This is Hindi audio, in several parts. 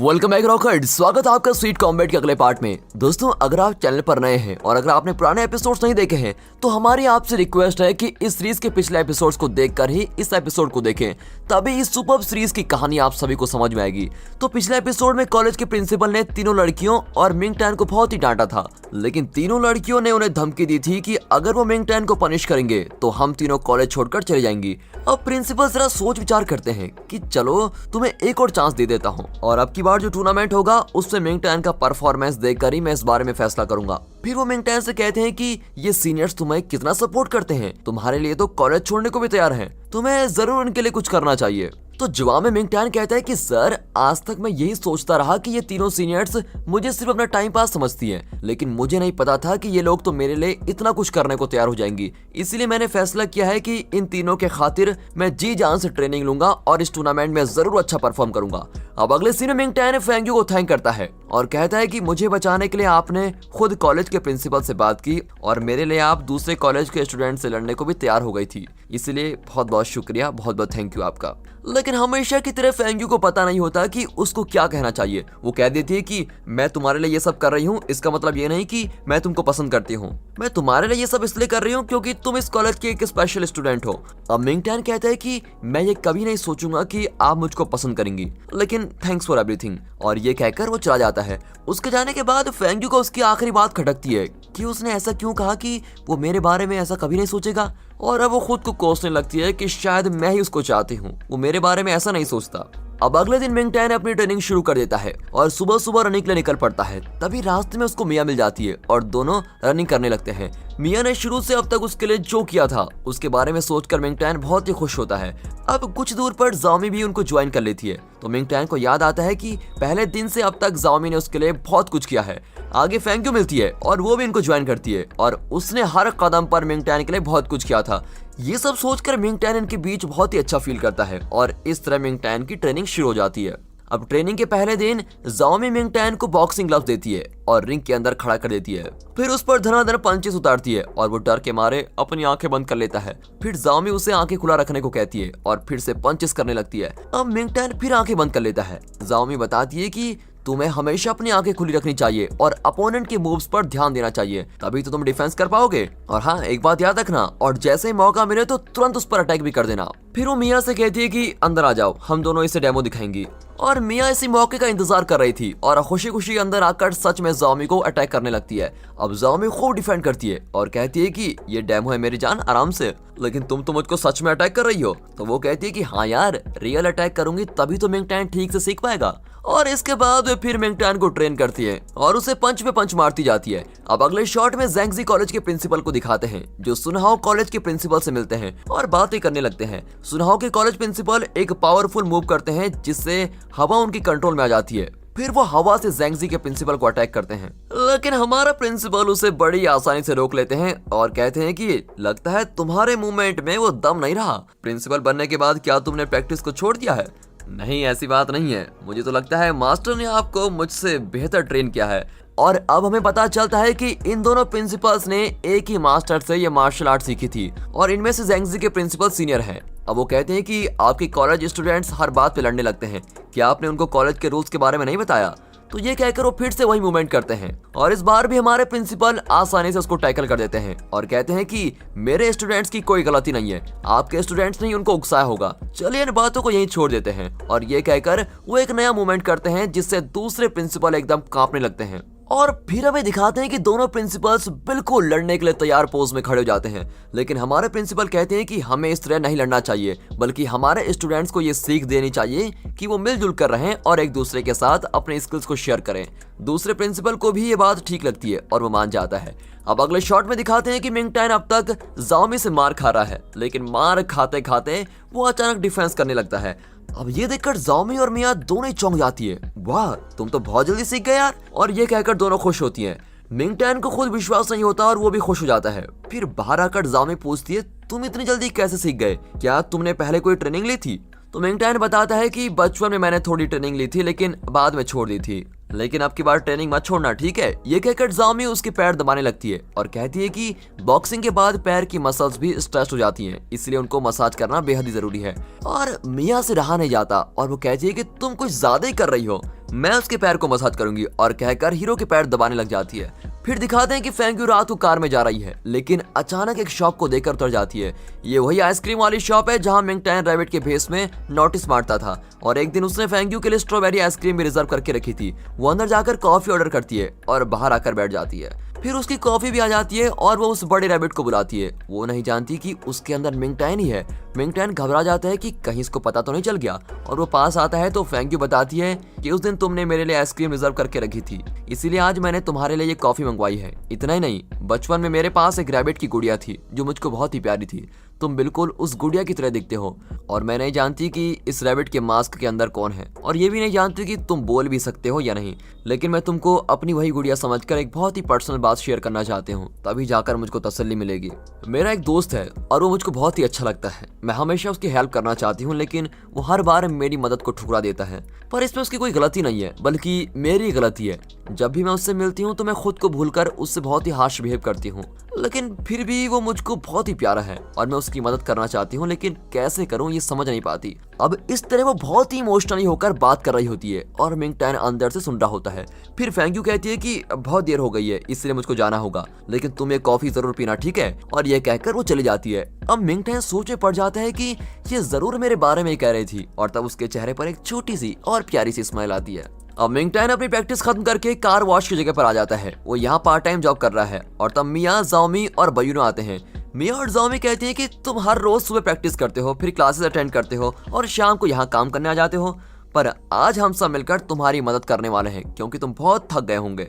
Welcome back rocket. स्वागत है आपका स्वीट कॉम्बैट के अगले पार्ट में। दोस्तों, अगर आप चैनल पर नए हैं और अगर आपने पुराने एपिसोड्स नहीं देखे हैं तो हमारी आपसे रिक्वेस्ट है कि इस सीरीज के पिछले एपिसोड्स को देखकर ही इस एपिसोड को देखें, तभी इस सुपर सीरीज की कहानी आप सभी को समझ में आएगी। तो पिछले एपिसोड में कॉलेज के प्रिंसिपल ने तीनों लड़कियों और मिंग टैन को बहुत ही डांटा था, लेकिन तीनों लड़कियों ने उन्हें धमकी दी थी कि अगर वो मिंग टैन को पनिश करेंगे तो हम तीनों कॉलेज छोड़कर चले जाएंगी। अब प्रिंसिपल जरा सोच विचार करते हैं कि चलो तुम्हें एक और चांस दे देता हूँ और अब की बार जो टूर्नामेंट होगा उससे मिंग टैन का परफॉर्मेंस देखकर ही मैं इस बारे में फैसला करूंगा। फिर वो मिंग टैन से कहते हैं कि ये सीनियर्स तुम्हें कितना सपोर्ट करते हैं, तुम्हारे लिए तो कॉलेज छोड़ने को भी तैयार हैं, तुम्हें जरूर उनके लिए कुछ करना चाहिए। तो जवाब में मिंग टैन कहता है कि सर, आज तक मैं यही सोचता रहा कि ये तीनों सीनियर्स मुझे सिर्फ अपना टाइम पास समझती हैं, लेकिन मुझे नहीं पता था कि ये लोग तो मेरे लिए इतना कुछ करने को तैयार हो जाएंगी। इसीलिए मैंने फैसला किया है कि इन तीनों के खातिर मैं जी जान से ट्रेनिंग लूंगा और इस टूर्नामेंट में जरूर अच्छा परफॉर्म करूंगा। अब अगले सीन में मिंग टैन फेंग यू को थैंक करता है और कहता है कि मुझे बचाने के लिए आपने खुद कॉलेज के प्रिंसिपल से बात की और मेरे लिए आप दूसरे कॉलेज के स्टूडेंट से लड़ने को भी तैयार हो गई थी, इसलिए बहुत बहुत शुक्रिया, बहुत बहुत थैंक यू आपका। लेकिन हमेशा की तरह फेंग यू को पता नहीं होता कि उसको क्या कहना चाहिए। वो कह देती है कि मैं तुम्हारे लिए ये सब कर रही हूँ, इसका मतलब ये नहीं कि मैं तुमको पसंद करती हूँ, मैं तुम्हारे लिए ये सब इसलिए कर रही हूँ क्योंकि तुम इस कॉलेज के एक स्पेशल स्टूडेंट हो। अब मिंग टैन कहता है कि मैं ये कभी नहीं सोचूंगा कि आप मुझको पसंद करेंगी, लेकिन थैंक्स फॉर एवरीथिंग, और ये कहकर वो चला जाता है। उसके जाने के बाद फेंग यू को उसकी आखिरी बात खटकती है कि उसने ऐसा क्यों कहा कि वो मेरे बारे में ऐसा कभी नहीं सोचेगा, और अब वो खुद को कोसने लगती है कि शायद मैं ही उसको चाहती हूँ, वो मेरे बारे में ऐसा नहीं सोचता। अब अगले दिन मिंग टैन अपनी ट्रेनिंग शुरू कर देता है और सुबह सुबह रनिंग के लिए निकल पड़ता है। तभी रास्ते में उसको मिया मिल जाती है और दोनों रनिंग करने लगते हैं। मिया ने शुरू से अब तक उसके लिए जो किया था उसके बारे में सोचकर मिंग टैन बहुत ही खुश होता है। अब कुछ दूर पर जाओमी भी उनको ज्वाइन कर लेती है, तो मिंग टैन को याद आता है कि पहले दिन से अब तक जाओमी ने उसके लिए बहुत कुछ किया है। आगे फेंग यू मिलती है और वो भी इनको ज्वाइन करती है और उसने हर कदम पर मिंग टैन के लिए बहुत कुछ किया था। ये सब सोचकर मिंग टैन इनके बीच बहुत ही अच्छा फील करता है और इस तरह मिंग टैन की ट्रेनिंग शुरू हो जाती है। अब ट्रेनिंग के पहले दिन जाओमी मिंग टैन को बॉक्सिंग ग्लव्स देती है और रिंग के अंदर खड़ा कर देती है। फिर उस पर धनाधन पंचेस उतारती है और वो डर के मारे अपनी आंखें बंद कर लेता है। फिर जाओमी उसे आंखें खुला रखने को कहती है और फिर से पंचेस करने लगती है। अब मिंग टैन फिर आंखें बंद कर लेता है। जाओमी बताती है कि तुम्हें हमेशा अपनी आंखें खुली रखनी चाहिए और अपोनेंट के मूव्स पर ध्यान देना चाहिए, तभी तो तुम डिफेंस कर पाओगे। और हाँ, एक बात याद रखना, और जैसे ही मौका मिले तो तुरंत उस पर अटैक भी कर देना। फिर वो मिया से कहती है कि अंदर आ जाओ, हम दोनों इसे डेमो दिखाएंगी। और मिया इसी मौके का इंतजार कर रही थी और खुशी खुशी अंदर आकर सच में जाओमी को अटैक करने लगती है। अब जाओमी खूब डिफेंड करती है और कहती है कि ये डेमो है मेरी जान, आराम से, लेकिन तुम तो मुझको सच में अटैक कर रही हो। तो वो कहती है कि हाँ यार, रियल अटैक करूंगी तभी तो मिंग टैन ठीक से सीख पाएगा। और इसके बाद वे फिर मिंग टैन को ट्रेन करती है और उसे पंच पे पंच मारती जाती है। अब अगले शॉट में ज़ैंगजी कॉलेज के प्रिंसिपल को दिखाते हैं, जो सुनहाओ कॉलेज के प्रिंसिपल से मिलते हैं और बातें करने लगते हैं। सुनहाओ के कॉलेज प्रिंसिपल एक पावरफुल मूव करते हैं जिससे हवा उनकी कंट्रोल में आ जाती है। फिर वो हवा से ज़ैंगजी के प्रिंसिपल को अटैक करते हैं, लेकिन हमारा प्रिंसिपल उसे बड़ी आसानी से रोक लेते हैं और कहते हैं कि लगता है तुम्हारे मूवमेंट में वो दम नहीं रहा। प्रिंसिपल बनने के बाद क्या तुमने प्रैक्टिस को छोड़ दिया है? नहीं, ऐसी बात नहीं है, मुझे तो लगता है मास्टर ने आपको मुझसे बेहतर ट्रेन किया है। और अब हमें पता चलता है कि इन दोनों प्रिंसिपल्स ने एक ही मास्टर से ये मार्शल आर्ट सीखी थी और इनमें से ज़ैंगजी के प्रिंसिपल सीनियर हैं। अब वो कहते हैं कि आपके कॉलेज स्टूडेंट्स हर बात पे लड़ने लगते हैं, क्या आपने उनको कॉलेज के रूल्स के बारे में नहीं बताया? तो ये कहकर वो फिर से वही मूवमेंट करते हैं और इस बार भी हमारे प्रिंसिपल आसानी से उसको टैकल कर देते हैं और कहते हैं कि मेरे स्टूडेंट्स की कोई गलती नहीं है, आपके स्टूडेंट्स ने उनको उकसाया होगा, चलिए इन बातों को यहीं छोड़ देते हैं। और ये कहकर वो एक नया मूवमेंट करते हैं जिससे दूसरे प्रिंसिपल एकदम कांपने लगते हैं। और फिर हमें दिखाते हैं कि दोनों प्रिंसिपल्स बिल्कुल लड़ने के लिए तैयार पोज में खड़े हो जाते हैं, लेकिन हमारे प्रिंसिपल कहते हैं कि हमें इस तरह नहीं लड़ना चाहिए, बल्कि हमारे स्टूडेंट्स को ये सीख देनी चाहिए कि वो मिलजुल कर रहें और एक दूसरे के साथ अपने स्किल्स को शेयर करें। दूसरे प्रिंसिपल को भी ये बात ठीक लगती है और वो मान जाता है। अब अगले शॉट में दिखाते हैं कि मिंग टैन अब तक जाओमी से मार खा रहा है, लेकिन मार खाते खाते वो अचानक डिफेंस करने लगता है। अब ये देखकर जाओमी और मिया दोनों ही चौंक जाती है, वाह तुम तो बहुत जल्दी सीख गए यार। और ये कहकर दोनों खुश होती हैं। मिंग टैन को खुद विश्वास नहीं होता और वो भी खुश हो जाता है। फिर बाहर आकर जाओमी पूछती है, तुम इतनी जल्दी कैसे सीख गए, क्या तुमने पहले कोई ट्रेनिंग ली थी? तो मिंग टैन बताता है कि बचपन में मैंने थोड़ी ट्रेनिंग ली थी, लेकिन बाद में छोड़ दी थी। लेकिन अब की बार ट्रेनिंग मत छोड़ना, ठीक है? ये कहकर जाओमी उसके पैर दबाने लगती है और कहती है कि बॉक्सिंग के बाद पैर की मसल्स भी स्ट्रेच हो जाती हैं, इसलिए उनको मसाज करना बेहद ही जरूरी है। और मिया से रहा नहीं जाता और वो कहती है कि तुम कुछ ज्यादा ही कर रही हो, मैं उसके पैर को मसाज करूंगी, और कहकर हीरो के पैर दबाने लग जाती है। फिर दिखाते हैं कि फेंग्यू रात को कार में जा रही है, लेकिन अचानक एक शॉप को देखकर उतर जाती है। ये वही आइसक्रीम वाली शॉप है जहां मिंगटैन रैबिट के भेस में नोटिस मारता था, और एक दिन उसने फेंग्यू के लिए स्ट्रॉबेरी आइसक्रीम भी रिजर्व करके रखी थी। वो अंदर जाकर कॉफी ऑर्डर करती है और बाहर आकर बैठ जाती है। फिर उसकी कॉफी भी आ जाती है और वो उस बड़े रैबिट को बुलाती है। वो नहीं जानती कि उसके अंदर मिंगटैन ही है। मिंगटैन घबरा जाता है कि कहीं इसको पता तो नहीं चल गया, और वो पास आता है तो फेंग्यू बताती है कि उस दिन तुमने मेरे लिए आइसक्रीम रिजर्व करके रखी थी, इसीलिए आज मैंने तुम्हारे लिए ये कॉफी मंगवाई है। इतना ही नहीं, बचपन में मेरे पास एक रैबिट की गुड़िया थी जो मुझको बहुत ही प्यारी थी। तुम बिल्कुल उस गुड़िया की तरह दिखते हो, और मैं नहीं जानती कि इस रैबिट के मास्क के अंदर कौन है, और ये भी नहीं जानती कि तुम बोल भी सकते हो या नहीं, लेकिन मैं तुमको अपनी वही गुड़िया समझकर एक बहुत ही पर्सनल बात शेयर करना चाहती हूँ, तभी जाकर मुझको तसल्ली मिलेगी। मेरा एक दोस्त है और वो मुझको बहुत ही अच्छा लगता है। मैं हमेशा उसकी हेल्प करना चाहती हूँ, लेकिन वो हर बार मेरी मदद को ठुकरा देता है। पर इसमें उसकी कोई गलती नहीं है, बल्कि मेरी गलती है। जब भी मैं उससे मिलती हूँ तो मैं खुद को भूलकर उससे बहुत ही हार्श बिहेव करती हूँ, लेकिन फिर भी वो मुझको बहुत ही प्यारा है और मैं उसकी मदद करना चाहती हूँ, लेकिन कैसे करूँ ये समझ नहीं पाती। अब इस तरह वो बहुत ही इमोशनली होकर बात कर रही होती है और मिंगटैन अंदर से सुन रहा होता है। फिर फेंग्यू कहती है कि बहुत देर हो गई है, इसलिए मुझको जाना होगा, लेकिन तुम ये कॉफी जरूर पीना, ठीक है? और ये कहकर वो चली जाती है। अब मिंगटैन सोच में पड़ जाता है कि ये जरूर मेरे बारे में ही कह रही थी, और तब उसके चेहरे पर एक छोटी सी और प्यारी सी स्माइल आती है। अब मिंगटैन अपनी प्रैक्टिस खत्म करके कार वॉश की जगह पर आ जाता है। वो यहाँ पार्ट टाइम जॉब कर रहा है, और तब मिया, जाओमी और बयूनो आते हैं। मिया और जाओमी कहती हैं कि तुम हर रोज सुबह प्रैक्टिस करते हो, फिर क्लासेस अटेंड करते हो और शाम को यहाँ काम करने आ जाते हो, पर आज हम सब मिलकर तुम्हारी मदद करने वाले हैं क्योंकि तुम बहुत थक गए होंगे।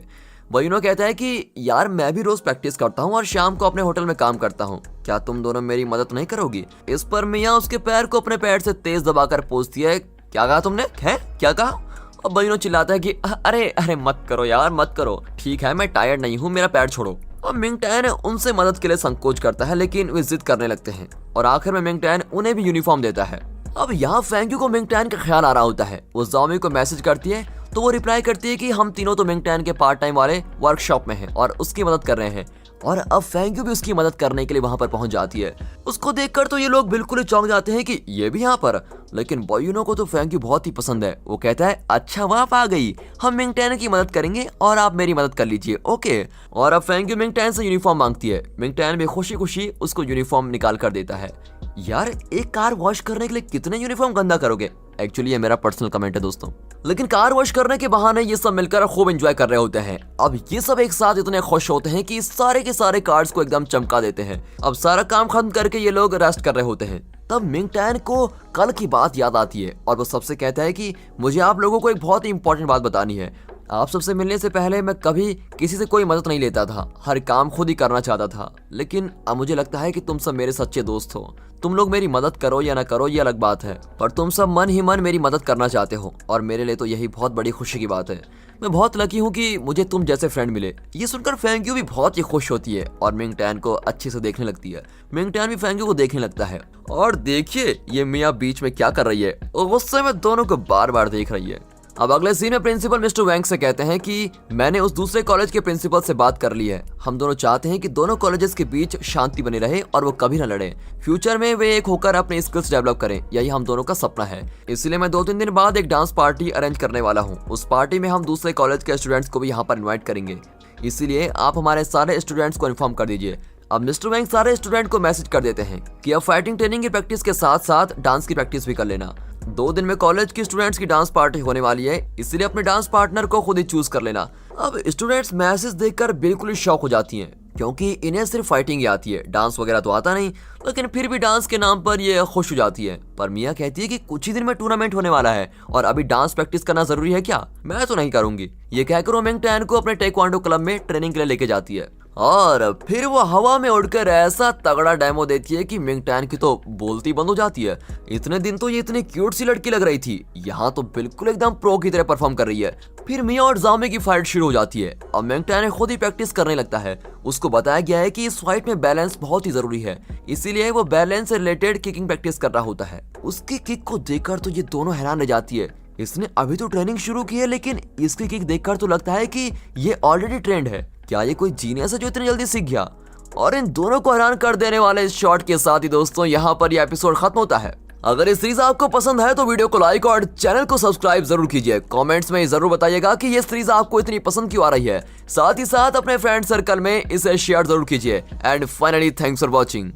बयूनो कहता है कि यार मैं भी रोज प्रैक्टिस करता हूँ और शाम को अपने होटल में काम करता हूँ, क्या तुम दोनों मेरी मदद नहीं करोगी? इस पर मिया उसके पैर को अपने पैर से तेज दबाकर पूछती है, क्या कहा तुमने? है क्या कहा? और बयूनो चिल्लाता है कि अरे अरे मत करो यार, मत करो, ठीक है मैं टायर्ड नहीं हूँ, मेरा पैर छोड़ो। अब मिंगटैन उनसे मदद के लिए संकोच करता है, लेकिन वे जिद करने लगते हैं और आखिर में मिंगटैन उन्हें भी यूनिफॉर्म देता है। अब यहाँ फेंग्यू को मिंगटैन का ख्याल आ रहा होता है। वो जाओमी को मैसेज करती है तो वो रिप्लाई करती है कि हम तीनों तो मिंगटैन के पार्ट टाइम वाले वर्कशॉप में हैं और उसकी मदद कर रहे हैं, और अब फेंग्यू भी उसकी मदद करने के लिए वहां पर पहुंच जाती है। उसको देखकर तो ये लोग बिल्कुल ही चौंक जाते हैं कि ये भी यहाँ पर, लेकिन बयूनो को तो फेंग्यू बहुत ही पसंद है। वो कहता है अच्छा वो आप आ गई, हम मिंगटैन की मदद करेंगे और आप मेरी मदद कर लीजिए, ओके। और अब फेंग्यू मिंगटैन से यूनिफॉर्म मांगती है। मिंगटैन भी खुशी खुशी उसको यूनिफॉर्म निकाल कर देता है। यार एक कार वॉश करने के लिए कितने यूनिफॉर्म गंदा करोगे? एक्चुअली ये मेरा पर्सनल कमेंट है दोस्तों, लेकिन कार वॉश करने के बहाने ये सब मिलकर खूब एंजॉय कर रहे होते हैं। अब ये सब एक साथ इतने खुश होते हैं कि सारे के सारे कार्ड्स को एकदम चमका देते हैं। अब सारा काम खत्म करके ये लोग रेस्ट कर रहे होते हैं। तब मिंगटैन को कल की बात याद आती है और वो सबसे कहता है कि मुझे आप लोगों को एक बहुत ही इंपॉर्टेंट बात बतानी है। आप सबसे मिलने से पहले मैं कभी किसी से कोई मदद नहीं लेता था, हर काम खुद ही करना चाहता था, लेकिन अब मुझे लगता है कि तुम सब मेरे सच्चे दोस्त हो। तुम लोग मेरी मदद करो या ना करो ये अलग बात है, पर तुम सब मन ही मन मेरी मदद करना चाहते हो और मेरे लिए तो यही बहुत बड़ी खुशी की बात है। मैं बहुत लकी हूँ कि मुझे तुम जैसे फ्रेंड मिले। ये सुनकर फेंग्यू भी बहुत ही खुश होती है और मिंगटैन को अच्छे से देखने लगती है। मिंगटैन भी फेंग्यू को देखने लगता है और देखिए ये मिया बीच में क्या कर रही है, और गुस्से में दोनों को बार बार देख रही है। अब अगले सीन में प्रिंसिपल मिस्टर वैंग से कहते हैं कि मैंने उस दूसरे कॉलेज के प्रिंसिपल से बात कर ली है। हम दोनों चाहते हैं कि दोनों कॉलेजेस के बीच शांति बनी रहे और वो कभी न लड़े। फ्यूचर में वे एक होकर अपने स्किल्स डेवलप करें, यही हम दोनों का सपना है। इसलिए मैं 2-3 दिन बाद एक डांस पार्टी अरेंज करने वाला हूँ। उस पार्टी में हम दूसरे कॉलेज के स्टूडेंट्स को भी यहाँ पर इन्वाइट करेंगे, इसीलिए आप हमारे सारे स्टूडेंट्स को इन्फॉर्म कर दीजिए। अब मिस्टर वैंग सारे स्टूडेंट को मैसेज कर देते हैं कि अब फाइटिंग ट्रेनिंग की प्रैक्टिस के साथ साथ डांस की प्रैक्टिस भी कर लेना। 2 दिन में कॉलेज की स्टूडेंट्स की डांस पार्टी होने वाली है, इसलिए अपने डांस पार्टनर को खुद ही चूज कर लेना। अब स्टूडेंट्स मैसेज देखकर बिल्कुल ही शॉक हो जाती हैं, क्योंकि इन्हें सिर्फ फाइटिंग ही आती है, डांस वगैरह तो आता नहीं, लेकिन फिर भी डांस के नाम पर ये खुश हो जाती है। पर मिया कहती है कि कुछ ही दिन में टूर्नामेंट होने वाला है और अभी डांस प्रैक्टिस करना जरूरी है क्या? मैं तो नहीं करूंगी। ये कहकर वो मिंगटैन को अपने टेक्वांडो क्लब में ट्रेनिंग के लिए लेके जाती है और फिर वो हवा में उड़कर ऐसा तगड़ा डेमो देती है कि मिंगटैन की तो बोलती बंद हो जाती है। इतने दिन तो ये इतनी क्यूट सी लड़की लग रही थी, यहाँ तो बिल्कुल एकदम प्रो की तरह परफॉर्म कर रही है। फिर मिया और जामे की फाइट शुरू हो जाती है। अब मिंगटैन खुद ही प्रैक्टिस करने लगता है। उसको बताया गया है कि इस फाइट में बैलेंस बहुत ही जरूरी है, इसीलिए वो बैलेंस से रिलेटेड किकिंग प्रैक्टिस कर रहा होता है। उसकी किक को देखकर तो ये दोनों हैरान रह जाती है। इसने अभी तो ट्रेनिंग शुरू की है, लेकिन इसकी किक देखकर तो लगता है कि ये ऑलरेडी ट्रेंड है। क्या ये कोई जीनियस है जो इतनी जल्दी सीख गया? और इन दोनों को हैरान कर देने वाले इस शॉट के साथ ही दोस्तों यहाँ पर यह एपिसोड खत्म होता है। अगर इस सीरीज आपको पसंद है तो वीडियो को लाइक और चैनल को सब्सक्राइब जरूर कीजिए। कमेंट्स में जरूर बताइएगा कि ये सीरीज आपको इतनी पसंद क्यों आ रही है। साथ ही साथ अपने फ्रेंड सर्कल में इसे शेयर जरूर कीजिए। And finally thanks for watching.